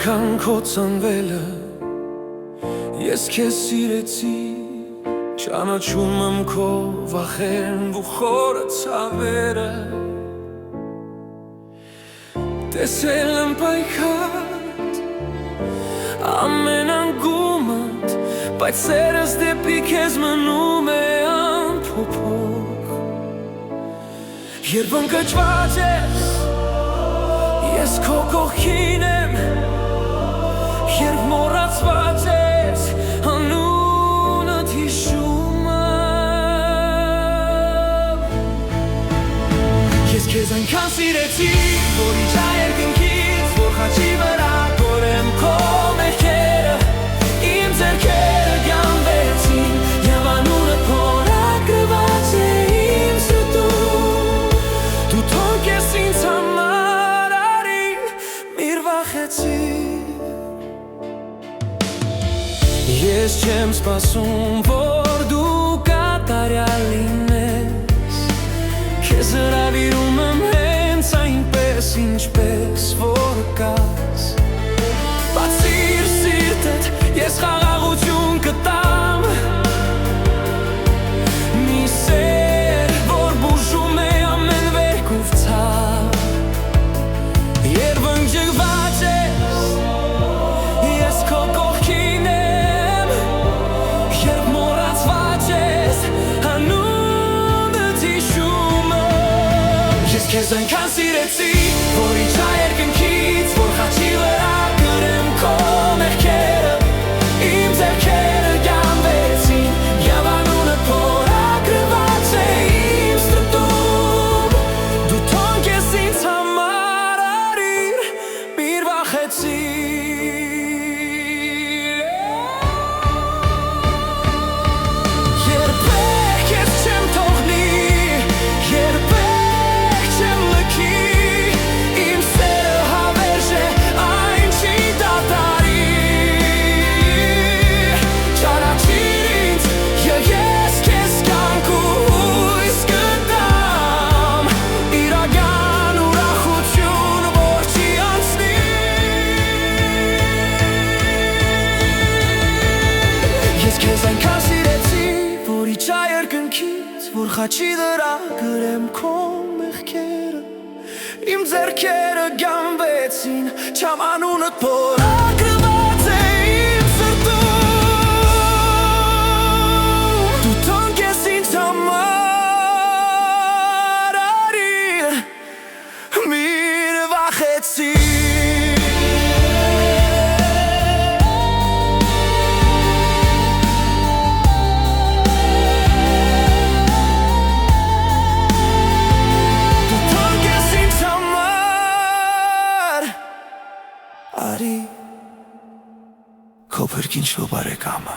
անգամ քո ծնվելը ես քեզ սիրեցի, ճանաչում եմ քո վախերն ու խորը ցավերը, տեսել եմ պայքար ամեն անգումդ, բայց սերս դեպի քեզ մնում է անփոփոխ։ Երբ ընկճված ես, ես քո կողքին եմ, երբ մոռացված ես, անունդ հիշում եմ։ Ես քեզ այնքան սիրեցի, որ իջա երկնքից, որ խաչի վրա կորեմ քո մեղքերը, իմ ձեռքերը գանվեցին, և անունդ փորագրված է իմ սրտում, դու թող ես ինձ համար արի, միր վախեցիր։ Ես չեմ սպասում, որ դու կատարյալ լինես, քեզ հրավիրում եմ հենց այնպես, ինչպես որ կաս, բացիր սիրտդ, ես խաղաղություն կտամ, մի սեր, որ բուժում է ամեն վերք ու ցավ, երբ ընկճված ես, ես քո կողքին եմ, երբ մոռացված ես, անունդ հիշում եմ։ Ես քեզ այնքան սիրեցի, որ իջա երկնքից, որ խաչի վրա գրեմ քո մեղքերը, իմ ձեռքերը գանվեցին, և անունդ փորագրված է իմ սրտում, դու թող ես ինձ համար արիր, միր վախեցիր։ Երբեք ես չեմ թողնի, երբեք չեմ լքի, իմ սերը հավերժ է, այն չի դատարի, ճանաչիր ինձ, և ես քեզ կյանք ու հույս կտամ, իրական ուրախություն, որ չի անցնի։ Ես քեզ այնքան սիրեցի, որ իջա երկնքից, որ խաչի վրա գրեմ քո մեղքերը, իմ ձեռքերը գանվեցին, չամ անունդ փորագրված է իմ սրտում, դու թող ես ինձ համար արիր, միր վախեցիր։ Արի քո փրկին շո բարեկամը։